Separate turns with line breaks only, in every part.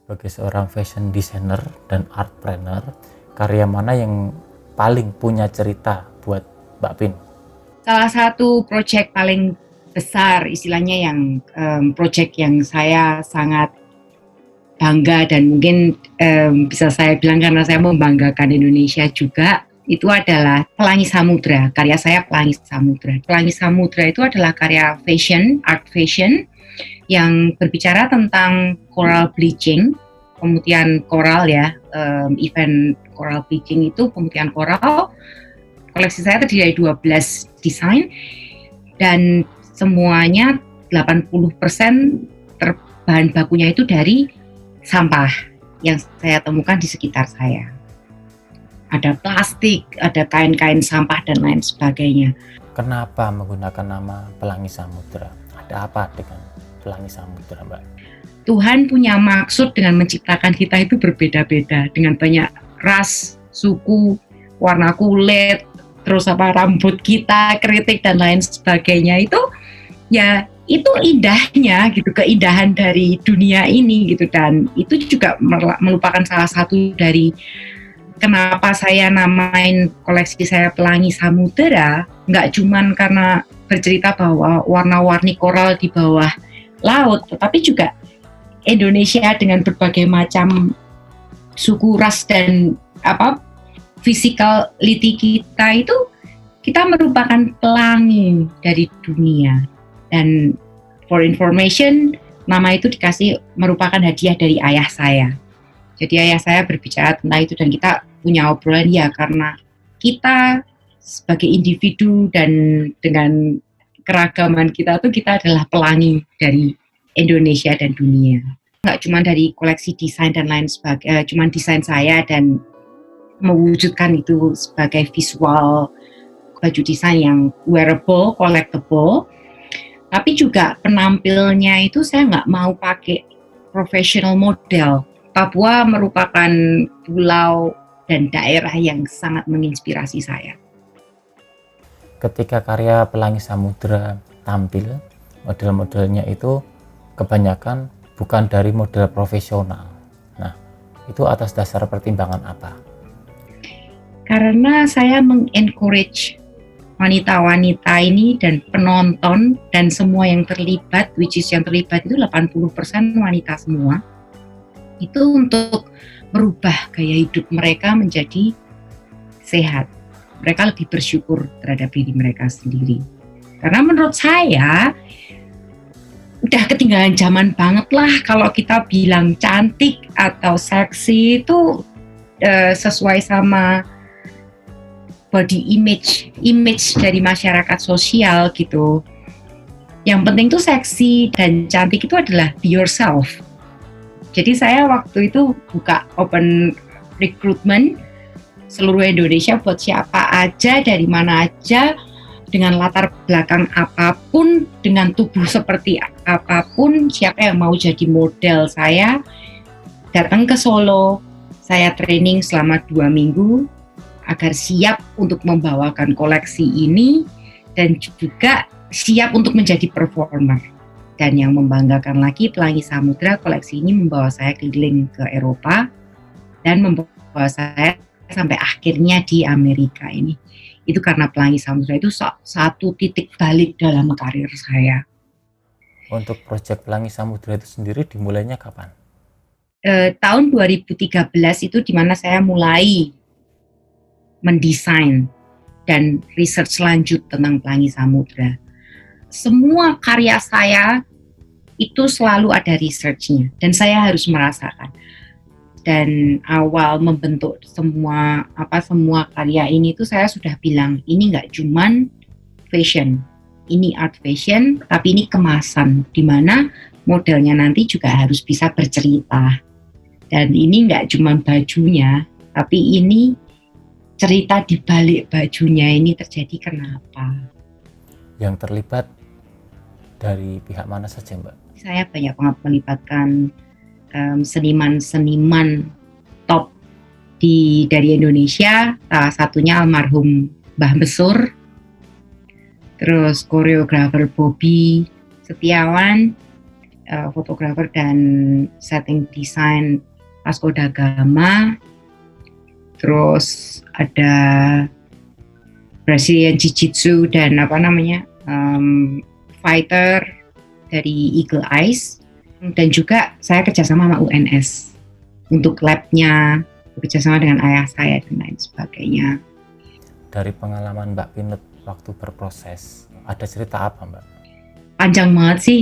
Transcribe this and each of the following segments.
Sebagai seorang fashion designer dan artpreneur, karya mana yang paling punya cerita buat Mbak Pin?
Salah satu proyek paling besar istilahnya yang proyek yang saya sangat bangga dan mungkin bisa saya bilang karena saya membanggakan Indonesia juga, itu adalah Pelangi Samudra. Karya saya Pelangi Samudra. Pelangi Samudra itu adalah karya fashion, art fashion yang berbicara tentang coral bleaching, pemutihan koral ya, event coral bleaching itu pemutihan koral. Koleksi saya terdiri dari 12 desain dan semuanya 80% bahan bakunya itu dari sampah yang saya temukan di sekitar saya. Ada plastik, ada kain-kain sampah dan lain sebagainya.
Kenapa menggunakan nama Pelangi Samudra? Ada apa dengan Pelangi Samudra, Mbak?
Tuhan punya maksud dengan menciptakan kita itu berbeda-beda, dengan banyak ras, suku, warna kulit, terus rambut kita, kritik dan lain sebagainya. Itu ya itu indahnya gitu, keindahan dari dunia ini gitu, dan itu juga merupakan salah satu dari kenapa saya namain koleksi saya Pelangi Samudra. Nggak cuman karena bercerita bahwa warna-warni koral di bawah laut, tetapi juga Indonesia dengan berbagai macam suku, ras dan physicality kita itu, kita merupakan pelangi dari dunia. Dan for information, nama itu dikasih merupakan hadiah dari ayah saya. Jadi ayah saya berbicara tentang itu dan kita punya obrolan ya, karena kita sebagai individu dan dengan keragaman kita tuh, kita adalah pelangi dari Indonesia dan dunia. Nggak cuma dari koleksi desain dan lain sebagainya, cuma desain saya dan mewujudkan itu sebagai visual baju desain yang wearable, collectible. Tapi juga penampilnya itu saya nggak mau pakai professional model. Papua merupakan pulau dan daerah yang sangat menginspirasi saya.
Ketika karya Pelangi Samudra tampil, model-modelnya itu kebanyakan bukan dari model profesional. Nah, itu atas dasar pertimbangan apa?
Karena saya mengencourage wanita-wanita ini dan penonton dan semua yang terlibat, which is yang terlibat itu 80% wanita semua, itu untuk merubah gaya hidup mereka menjadi sehat. Mereka lebih bersyukur terhadap diri mereka sendiri. Karena menurut saya udah ketinggalan zaman banget lah kalau kita bilang cantik atau seksi itu sesuai sama body image dari masyarakat sosial gitu. Yang penting tuh seksi dan cantik itu adalah be yourself. Jadi saya waktu itu buka open recruitment seluruh Indonesia buat siapa aja, dari mana aja, dengan latar belakang apapun, dengan tubuh seperti apapun, siapa yang mau jadi model saya, datang ke Solo. Saya training selama 2 minggu agar siap untuk membawakan koleksi ini dan juga siap untuk menjadi performer. Dan yang membanggakan lagi, Pelangi Samudra koleksi ini membawa saya keliling ke Eropa dan membawa saya sampai akhirnya di Amerika ini. Itu karena Pelangi Samudra itu satu titik balik dalam karir saya.
Untuk proyek Pelangi Samudra itu sendiri dimulainya kapan?
Tahun 2013 itu dimana saya mulai mendesain dan research lanjut tentang Pelangi Samudra. Semua karya saya itu selalu ada researchnya dan saya harus merasakan. Dan awal membentuk semua karya ini tuh saya sudah bilang, ini nggak cuman fashion, ini art fashion, tapi ini kemasan, di mana modelnya nanti juga harus bisa bercerita. Dan ini nggak cuman bajunya, tapi ini cerita di balik bajunya ini terjadi kenapa.
Yang terlibat dari pihak mana saja, Mbak?
Saya banyak banget melibatkan seniman-seniman top dari Indonesia, salah satunya almarhum Mbah Besur, terus koreografer Bobby Setiawan, fotografer dan setting design Vasco da Gama. Terus ada Brazilian Jiu-Jitsu dan fighter dari Eagle Eyes. Dan juga saya kerjasama sama UNS untuk labnya, bekerjasama dengan ayah saya dan lain sebagainya.
Dari pengalaman Mbak Pinut waktu berproses, ada cerita apa Mbak?
Panjang banget sih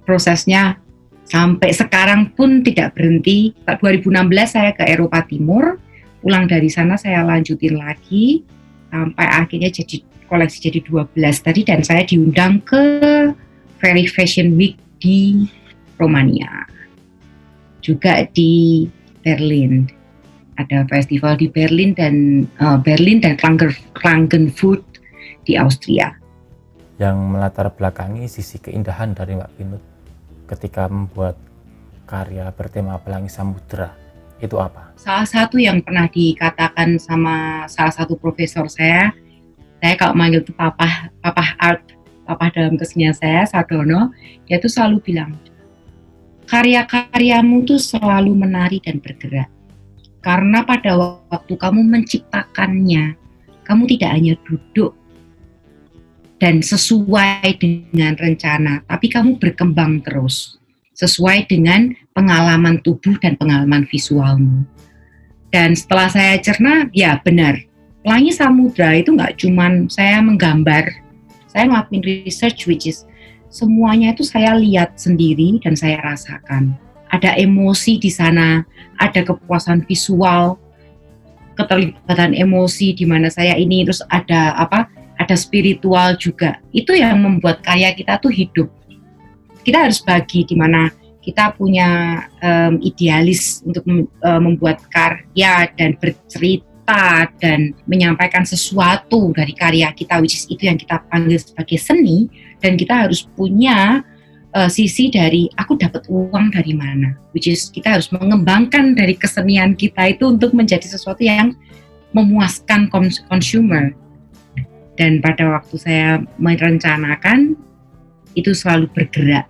prosesnya, sampai sekarang pun tidak berhenti. 2016 saya ke Eropa Timur, pulang dari sana saya lanjutin lagi, sampai akhirnya jadi koleksi jadi 12 tadi, dan saya diundang ke Very Fashion Week di Romania. Juga di Berlin. Ada festival di Berlin dan Klagenfurt di Austria.
Yang melatar belakangi sisi keindahan dari Mbak Pinut ketika membuat karya bertema Pelangi Samudra itu apa?
Salah satu yang pernah dikatakan sama salah satu profesor saya kalau manggil itu papa art, papa dalam kesenian saya, Sardono, dia tuh selalu bilang, karya-karyamu tuh selalu menari dan bergerak. Karena pada waktu kamu menciptakannya, kamu tidak hanya duduk dan sesuai dengan rencana, tapi kamu berkembang terus sesuai dengan pengalaman tubuh dan pengalaman visualmu. Dan setelah saya cerna, ya benar, Pelangi Samudra itu nggak cuman saya menggambar, saya ngelakuin research which is semuanya itu saya lihat sendiri dan saya rasakan. Ada emosi di sana, ada kepuasan visual, keterlibatan emosi di mana saya ini, terus ada spiritual juga. Itu yang membuat karya kita tuh hidup. Kita harus bagi di mana kita punya idealis untuk membuat karya dan bercerita dan menyampaikan sesuatu dari karya kita, which is itu yang kita panggil sebagai seni, dan kita harus punya sisi dari aku dapat uang dari mana, which is kita harus mengembangkan dari kesenian kita itu untuk menjadi sesuatu yang memuaskan consumer. Dan pada waktu saya merencanakan, itu selalu bergerak.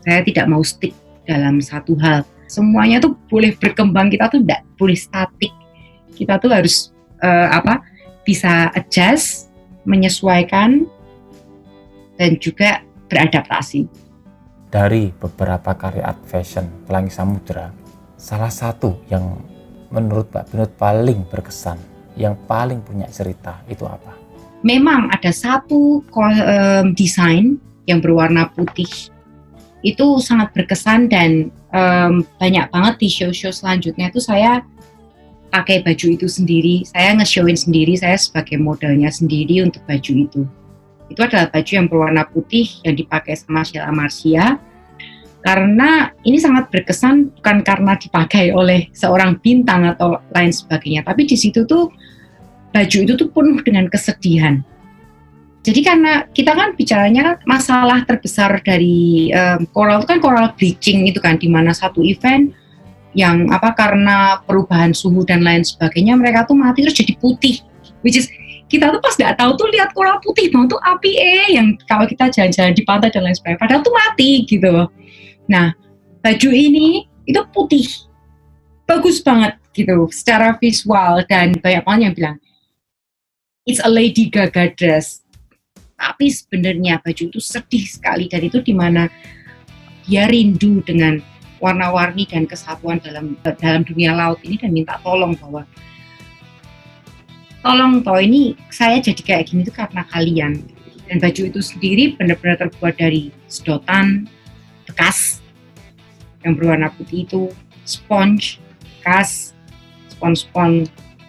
Saya tidak mau stick dalam satu hal. Semuanya tuh boleh berkembang, kita tuh tidak boleh statik. Kita tuh harus bisa adjust, menyesuaikan, dan juga beradaptasi.
Dari beberapa karya art fashion Pelangi Samudra, salah satu yang menurut Mbak Pinut paling berkesan, yang paling punya cerita, itu apa?
Memang ada satu desain yang berwarna putih, itu sangat berkesan, dan banyak banget di show-show selanjutnya itu saya pakai baju itu sendiri, saya nge-showin sendiri, saya sebagai modelnya sendiri untuk baju itu. Itu adalah baju yang berwarna putih yang dipakai sama Sheila Marcia, karena ini sangat berkesan bukan karena dipakai oleh seorang bintang atau lain sebagainya, tapi di situ tuh baju itu tuh penuh dengan kesedihan. Jadi karena kita kan bicaranya masalah terbesar dari coral itu kan coral bleaching itu kan, di mana satu event yang karena perubahan suhu dan lain sebagainya mereka tuh mati terus jadi putih, which is kita tuh pas nggak tahu tuh lihat coral putih mau tuh api yang kalau kita jalan-jalan di pantai dan lain sebagainya, padahal tuh mati gitu loh. Nah, baju ini itu putih, bagus banget gitu secara visual, dan banyak orang yang bilang it's a Lady Gaga dress. Tapi sebenarnya baju itu sedih sekali, dan itu dimana dia rindu dengan warna-warni dan kesatuan dalam dunia laut ini, dan minta tolong bahwa tolong toh ini saya jadi kayak gini tuh karena kalian. Dan baju itu sendiri benar-benar terbuat dari sedotan bekas yang berwarna putih itu, sponge bekas, spons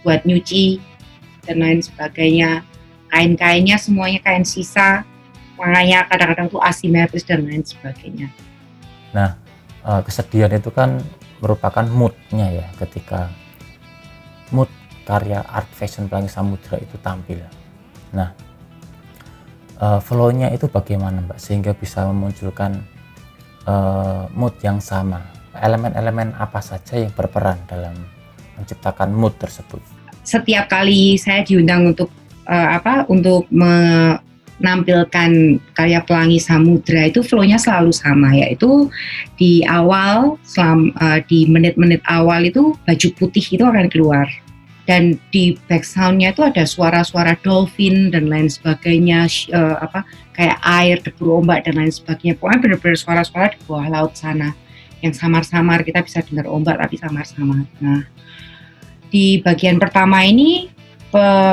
buat nyuci dan lain sebagainya. Kain-kainnya semuanya kain sisa, warnanya kadang-kadang tuh asimetris dan lain sebagainya.
Nah, kesedihan itu kan merupakan moodnya ya, ketika mood karya art fashion Pelangi Samudra itu tampil. Nah, flow-nya itu bagaimana Mbak sehingga bisa memunculkan mood yang sama? Elemen-elemen apa saja yang berperan dalam menciptakan mood tersebut?
Setiap kali saya diundang untuk menampilkan karya Pelangi Samudra itu flow-nya selalu sama, yaitu di awal, di menit-menit awal itu baju putih itu akan keluar. Dan di background-nya itu ada suara-suara dolphin dan lain sebagainya, kayak air, debur ombak dan lain sebagainya. Pokoknya benar-benar suara-suara di bawah laut sana yang samar-samar, kita bisa dengar ombak tapi samar-samar. Nah, di bagian pertama ini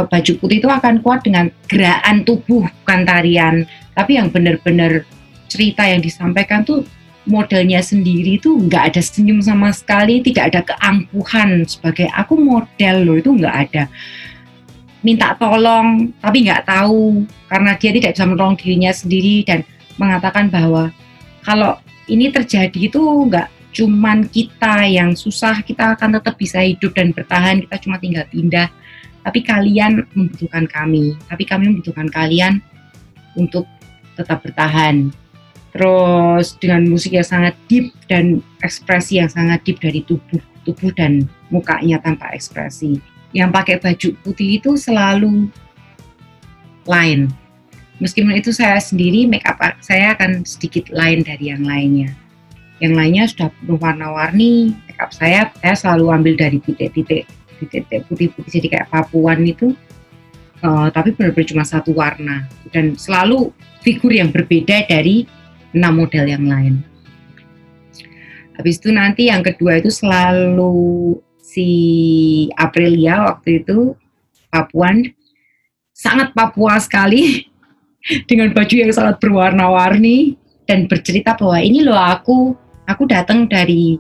baju putih itu akan kuat dengan gerakan tubuh, bukan tarian, tapi yang benar-benar cerita yang disampaikan tuh modelnya sendiri tuh nggak ada senyum sama sekali, tidak ada keangkuhan sebagai aku model loh, itu nggak ada. Minta tolong tapi nggak tahu karena dia tidak bisa menolong dirinya sendiri, dan mengatakan bahwa kalau ini terjadi itu nggak cuman kita yang susah, kita akan tetap bisa hidup dan bertahan, kita cuma tinggal pindah. Tapi kalian membutuhkan kami, tapi kami membutuhkan kalian untuk tetap bertahan. Terus dengan musik yang sangat deep dan ekspresi yang sangat deep dari tubuh dan mukanya tanpa ekspresi. Yang pakai baju putih itu selalu lain. Meskipun itu saya sendiri, make up saya akan sedikit lain dari yang lainnya. Yang lainnya sudah penuh warna-warni, make up saya selalu ambil dari titik-titik putih-putih jadi kayak papuan itu, tapi benar-benar cuma satu warna dan selalu figur yang berbeda dari 6 model yang lain. Habis itu nanti yang kedua itu selalu si Aprilia, waktu itu Papuan, sangat Papua sekali dengan baju yang sangat berwarna-warni dan bercerita bahwa ini loh aku datang dari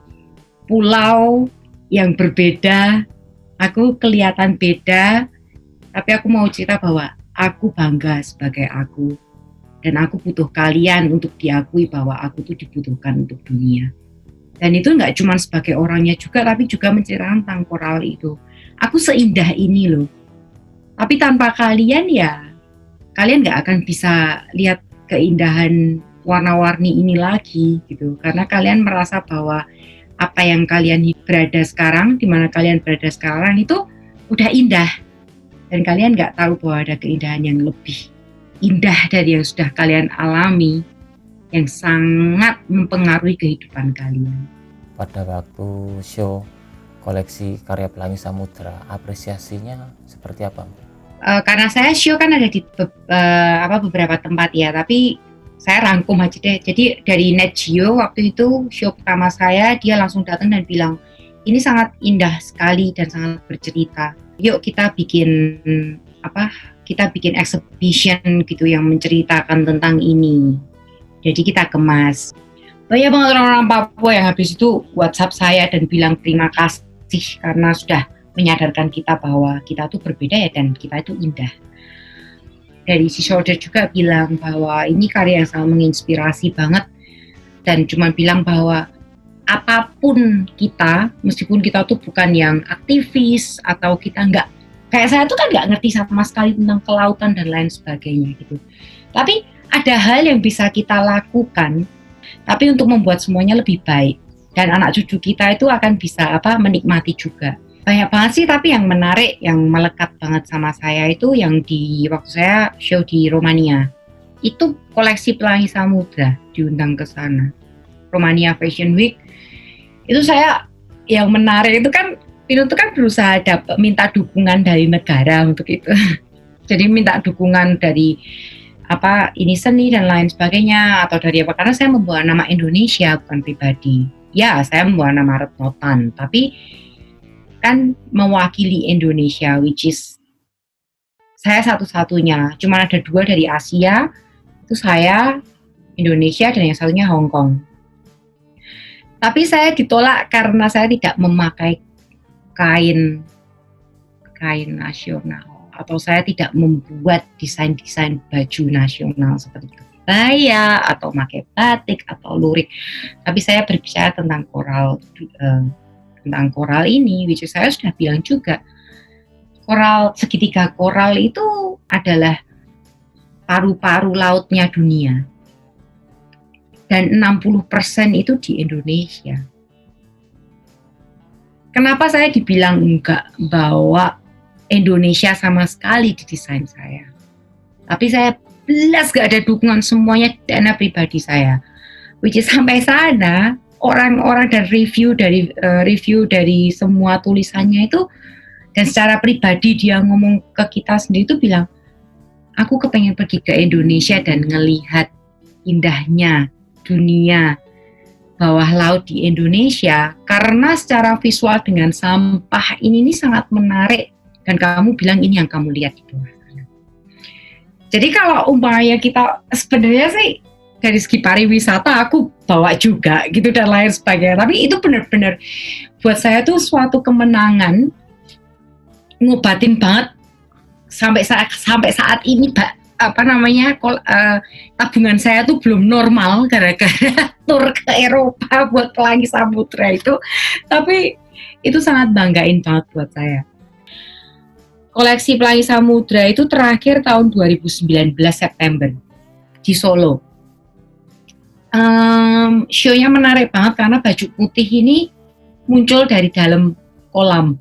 pulau yang berbeda. Aku kelihatan beda, tapi aku mau cerita bahwa aku bangga sebagai aku. Dan aku butuh kalian untuk diakui bahwa aku tuh dibutuhkan untuk dunia. Dan itu nggak cuma sebagai orangnya juga, tapi juga menceritakan tentang koral itu. Aku seindah ini loh. Tapi tanpa kalian ya, kalian nggak akan bisa lihat keindahan warna-warni ini lagi gitu. Karena kalian merasa bahwa apa yang kalian berada sekarang, di mana kalian berada sekarang itu udah indah, dan kalian nggak tahu bahwa ada keindahan yang lebih indah dari yang sudah kalian alami, yang sangat mempengaruhi kehidupan kalian.
Pada waktu show koleksi karya Pelangi Samudra, apresiasinya seperti apa?
Karena saya show kan ada di beberapa tempat ya, tapi saya rangkum aja deh. Jadi dari Net Geo waktu itu show pertama saya, dia langsung datang dan bilang, ini sangat indah sekali dan sangat bercerita. Yuk kita bikin exhibition gitu yang menceritakan tentang ini. Jadi kita kemas. Banyak banget orang-orang Papua yang habis itu WhatsApp saya dan bilang terima kasih karena sudah menyadarkan kita bahwa kita tuh berbeda ya, dan kita itu indah. Dari si Shoulder juga bilang bahwa ini karya yang sangat menginspirasi banget, dan cuma bilang bahwa apapun kita, meskipun kita tuh bukan yang aktivis atau kita nggak, kayak saya tuh kan nggak ngerti sama sekali tentang kelautan dan lain sebagainya gitu, tapi ada hal yang bisa kita lakukan tapi untuk membuat semuanya lebih baik, dan anak cucu kita itu akan bisa menikmati juga. Banyak banget sih, tapi yang menarik, yang melekat banget sama saya itu yang di waktu saya show di Romania. Itu koleksi Pelangi Samudra diundang ke sana. Romania Fashion Week. Itu saya yang menarik itu kan berusaha minta dukungan dari negara untuk itu. Jadi minta dukungan dari ini seni dan lain sebagainya, atau dari apa, karena saya membawa nama Indonesia bukan pribadi. Ya, saya membawa nama Retno Tan, tapi kan mewakili Indonesia, which is saya satu-satunya. Cuma ada 2 dari Asia, itu saya, Indonesia, dan yang satunya Hong Kong. Tapi saya ditolak karena saya tidak memakai kain nasional, atau saya tidak membuat desain-desain baju nasional seperti kebaya atau pakai batik atau lurik. Tapi saya berbicara tentang koral ini, which saya sudah bilang juga, segitiga koral itu adalah paru-paru lautnya dunia, dan 60% itu di Indonesia. Kenapa saya dibilang enggak bawa Indonesia sama sekali di desain saya? Tapi saya belas gak ada dukungan, semuanya dana pribadi saya. Which is sampai sana orang-orang dan review dari semua tulisannya itu, dan secara pribadi dia ngomong ke kita sendiri itu bilang, aku kepengen pergi ke Indonesia dan ngelihat indahnya dunia bawah laut di Indonesia, karena secara visual dengan sampah ini sangat menarik, dan kamu bilang ini yang kamu lihat di bawah sana. Jadi kalau umpamanya kita sebenarnya sih dari segi pariwisata aku bawa juga gitu dan lain sebagainya, tapi itu benar-benar buat saya tuh suatu kemenangan, ngobatin banget sampai saat ini, tabungan saya tuh belum normal gara-gara tur ke Eropa buat Pelangi Samudra itu, tapi itu sangat banggain banget buat saya. Koleksi Pelangi Samudra itu terakhir tahun 2019 September di Solo. Show-nya menarik banget karena baju putih ini muncul dari dalam kolam.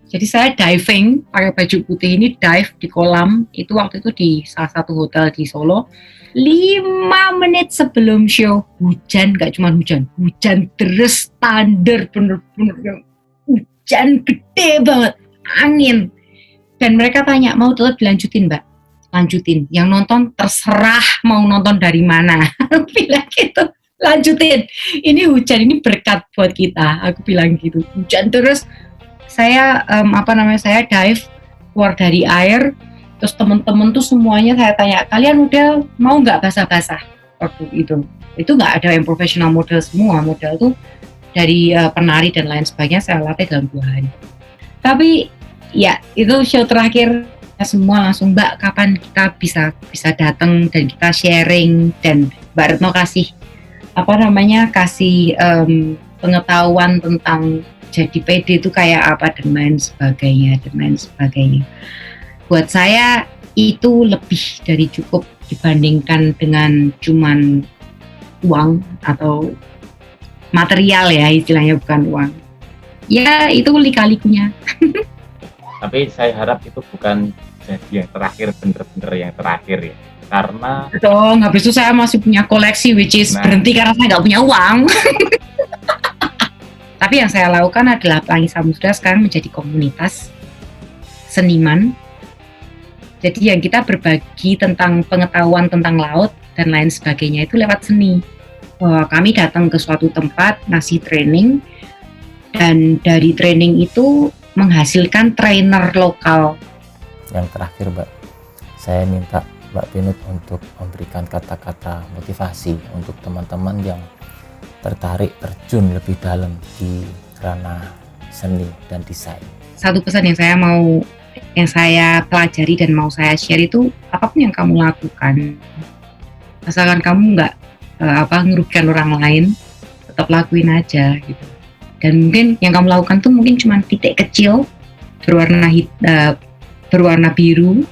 Jadi saya diving pakai baju putih ini, dive di kolam itu waktu itu di salah satu hotel di Solo. 5 menit sebelum show hujan, gak cuma hujan deras, thunder, bener-bener hujan gede banget, angin. Dan mereka tanya, mau tetap dilanjutin mbak? Lanjutin, yang nonton terserah mau nonton dari mana. Bilang gitu, lanjutin, ini hujan, ini berkat buat kita, aku bilang gitu. Hujan terus, saya saya dive keluar dari air, terus teman-teman tuh semuanya saya tanya, kalian udah mau nggak basah-basah waktu itu nggak ada yang profesional, model semua, model tuh dari penari dan lain sebagainya saya latih dalam 2 hari. Tapi ya itu show terakhir semua langsung, mbak kapan kita bisa datang dan kita sharing, dan Mbak Retno kasih pengetahuan tentang jadi PD itu kayak apa dan lain sebagainya. Buat saya itu lebih dari cukup dibandingkan dengan cuman uang atau material ya, istilahnya bukan uang. Ya itu lika-likunya.
Tapi saya harap itu bukan jadi yang terakhir, bener-bener yang terakhir ya. Karena
dong, habis itu saya masih punya koleksi which is berhenti karena saya nggak punya uang. Tapi yang saya lakukan adalah Pelangi Samudra sekarang menjadi komunitas seniman. Jadi yang kita berbagi tentang pengetahuan tentang laut dan lain sebagainya itu lewat seni. Kami datang ke suatu tempat, ngasih training, dan dari training itu menghasilkan trainer lokal.
Yang terakhir Mbak, saya minta Mbak Pinut untuk memberikan kata-kata motivasi untuk teman-teman yang tertarik terjun lebih dalam di ranah seni dan desain. Satu pesan yang saya pelajari dan mau saya share itu, apapun yang kamu lakukan, asalkan kamu nggak ngerugikan orang lain, tetap lakuin aja gitu. Dan mungkin yang kamu lakukan tuh mungkin cuma titik kecil berwarna biru,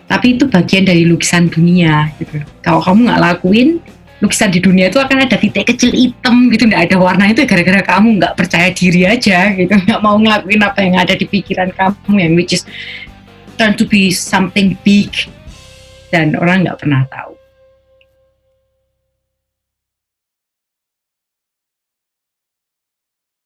tapi itu bagian dari lukisan dunia gitu. Kalau kamu nggak lakuin, lukisan di dunia itu akan ada titik kecil hitam gitu, nggak ada warna, itu gara-gara kamu nggak percaya diri aja gitu, nggak mau ngelakuin apa yang ada di pikiran kamu, yang which is turn to be something big dan orang nggak pernah tahu.